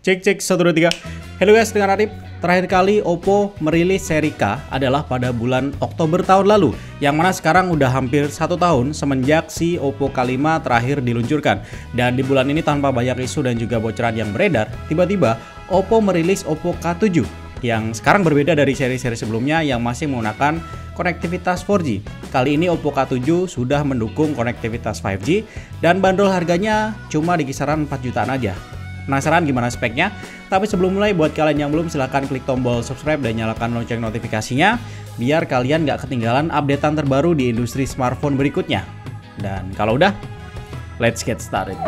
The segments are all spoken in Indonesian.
Cek cek 1 2 3. Halo guys, dengan Arif. Terakhir kali Oppo merilis seri K adalah pada bulan Oktober tahun lalu, yang mana sekarang udah hampir 1 tahun semenjak si Oppo K5 terakhir diluncurkan. Dan di bulan ini tanpa banyak isu dan juga bocoran yang beredar, tiba-tiba Oppo merilis Oppo K7 yang sekarang berbeda dari seri-seri sebelumnya yang masih menggunakan konektivitas 4G. Kali ini Oppo K7 sudah mendukung konektivitas 5G dan bandrol harganya cuma di kisaran 4 jutaan aja. Penasaran gimana speknya? Tapi sebelum mulai, buat kalian yang belum, silahkan klik tombol subscribe dan nyalakan lonceng notifikasinya biar kalian gak ketinggalan updatean terbaru di industri smartphone berikutnya. Dan kalau udah, let's get started.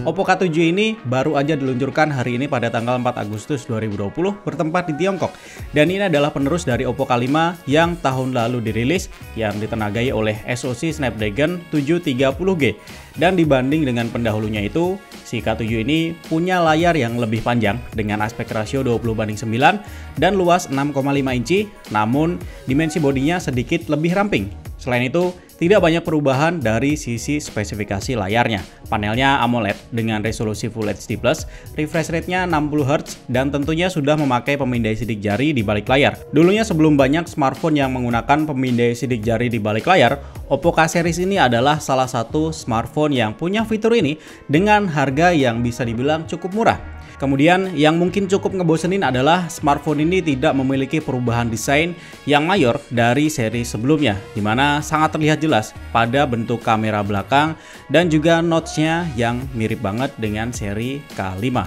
Oppo K7 ini baru aja diluncurkan hari ini pada tanggal 4 Agustus 2020 bertempat di Tiongkok. Dan ini adalah penerus dari Oppo K5 yang tahun lalu dirilis yang ditenagai oleh SoC Snapdragon 730G. Dan dibanding dengan pendahulunya itu, si K7 ini punya layar yang lebih panjang dengan aspek rasio 20:9 dan luas 6,5 inci, namun dimensi bodinya sedikit lebih ramping. Selain itu, tidak banyak perubahan dari sisi spesifikasi layarnya. Panelnya AMOLED dengan resolusi Full HD+, refresh rate-nya 60Hz, dan tentunya sudah memakai pemindai sidik jari di balik layar. Dulunya sebelum banyak smartphone yang menggunakan pemindai sidik jari di balik layar, Oppo K series ini adalah salah satu smartphone yang punya fitur ini dengan harga yang bisa dibilang cukup murah. Kemudian yang mungkin cukup ngebosenin adalah smartphone ini tidak memiliki perubahan desain yang mayor dari seri sebelumnya, dimana sangat terlihat jelas pada bentuk kamera belakang dan juga notch-nya yang mirip banget dengan seri K5.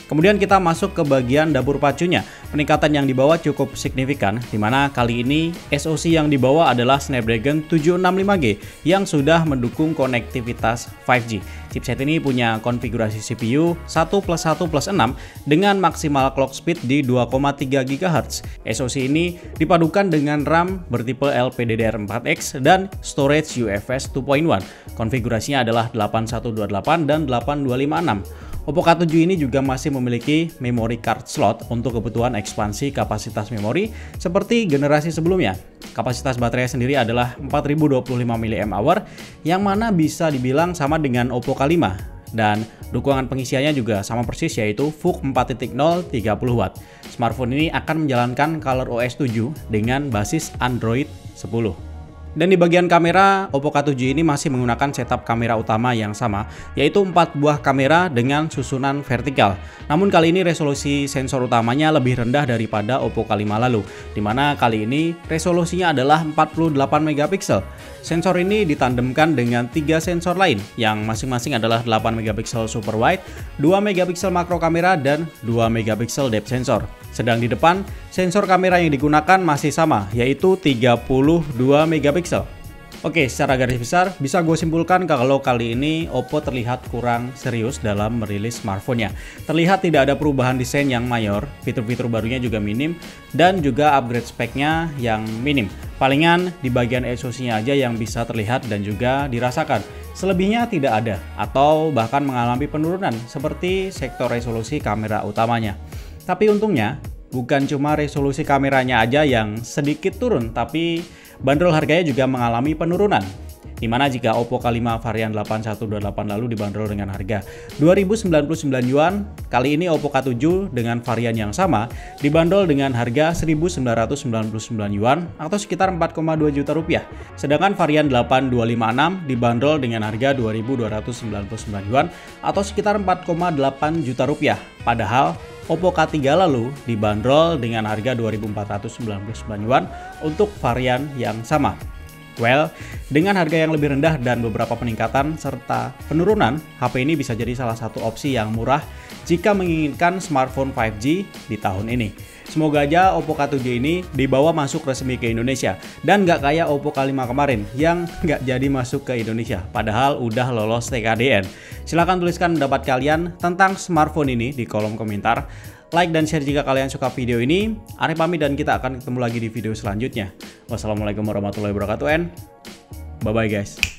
Kemudian kita masuk ke bagian dapur pacunya. Peningkatan yang dibawa cukup signifikan, dimana kali ini SoC yang dibawa adalah Snapdragon 765G yang sudah mendukung konektivitas 5G. Chipset ini punya konfigurasi CPU 1+1+6 dengan maksimal clock speed di 2,3 GHz. SoC ini dipadukan dengan RAM bertipe LPDDR4X dan storage UFS 2.1. Konfigurasinya adalah 8128 dan 8256. Oppo K7 ini juga masih memiliki memory card slot untuk kebutuhan ekspansi kapasitas memori seperti generasi sebelumnya. Kapasitas baterai sendiri adalah 4025 mAh yang mana bisa dibilang sama dengan Oppo K5. Dan dukungan pengisiannya juga sama persis, yaitu VOOC 4.0 30W. Smartphone ini akan menjalankan ColorOS 7 dengan basis Android 10. Dan di bagian kamera, Oppo K7 ini masih menggunakan setup kamera utama yang sama, yaitu 4 buah kamera dengan susunan vertikal. Namun kali ini resolusi sensor utamanya lebih rendah daripada Oppo K5 lalu, dimana kali ini resolusinya adalah 48 megapiksel. Sensor ini ditandemkan dengan 3 sensor lain, yang masing-masing adalah 8 megapiksel super wide, 2 megapiksel makro kamera, dan 2 megapiksel depth sensor. Sedang di depan, sensor kamera yang digunakan masih sama, yaitu 32 megapiksel. Oke, secara garis besar bisa gue simpulkan kalau kali ini Oppo terlihat kurang serius dalam merilis smartphone-nya. Terlihat tidak ada perubahan desain yang mayor, fitur-fitur barunya juga minim, dan juga upgrade speknya yang minim. Palingan di bagian SoC-nya aja yang bisa terlihat dan juga dirasakan. Selebihnya tidak ada, atau bahkan mengalami penurunan seperti sektor resolusi kamera utamanya. Tapi untungnya, bukan cuma resolusi kameranya aja yang sedikit turun, tapi bandrol harganya juga mengalami penurunan. Dimana jika Oppo K5 varian 8128 lalu dibanderol dengan harga 2.099 yuan, kali ini Oppo K7 dengan varian yang sama dibanderol dengan harga 1.999 yuan atau sekitar 4,2 juta rupiah. Sedangkan varian 8256 dibanderol dengan harga 2.299 yuan atau sekitar 4,8 juta rupiah. Padahal Oppo K3 lalu dibanderol dengan harga 2.499 yuan untuk varian yang sama. Well, dengan harga yang lebih rendah dan beberapa peningkatan serta penurunan, HP ini bisa jadi salah satu opsi yang murah jika menginginkan smartphone 5G di tahun ini. Semoga aja Oppo K7 ini dibawa masuk resmi ke Indonesia dan nggak kayak Oppo K5 kemarin yang nggak jadi masuk ke Indonesia, padahal udah lolos TKDN. Silahkan tuliskan pendapat kalian tentang smartphone ini di kolom komentar. Like dan share jika kalian suka video ini. Arif pamit dan kita akan ketemu lagi di video selanjutnya. Wassalamualaikum warahmatullahi wabarakatuh and bye-bye guys.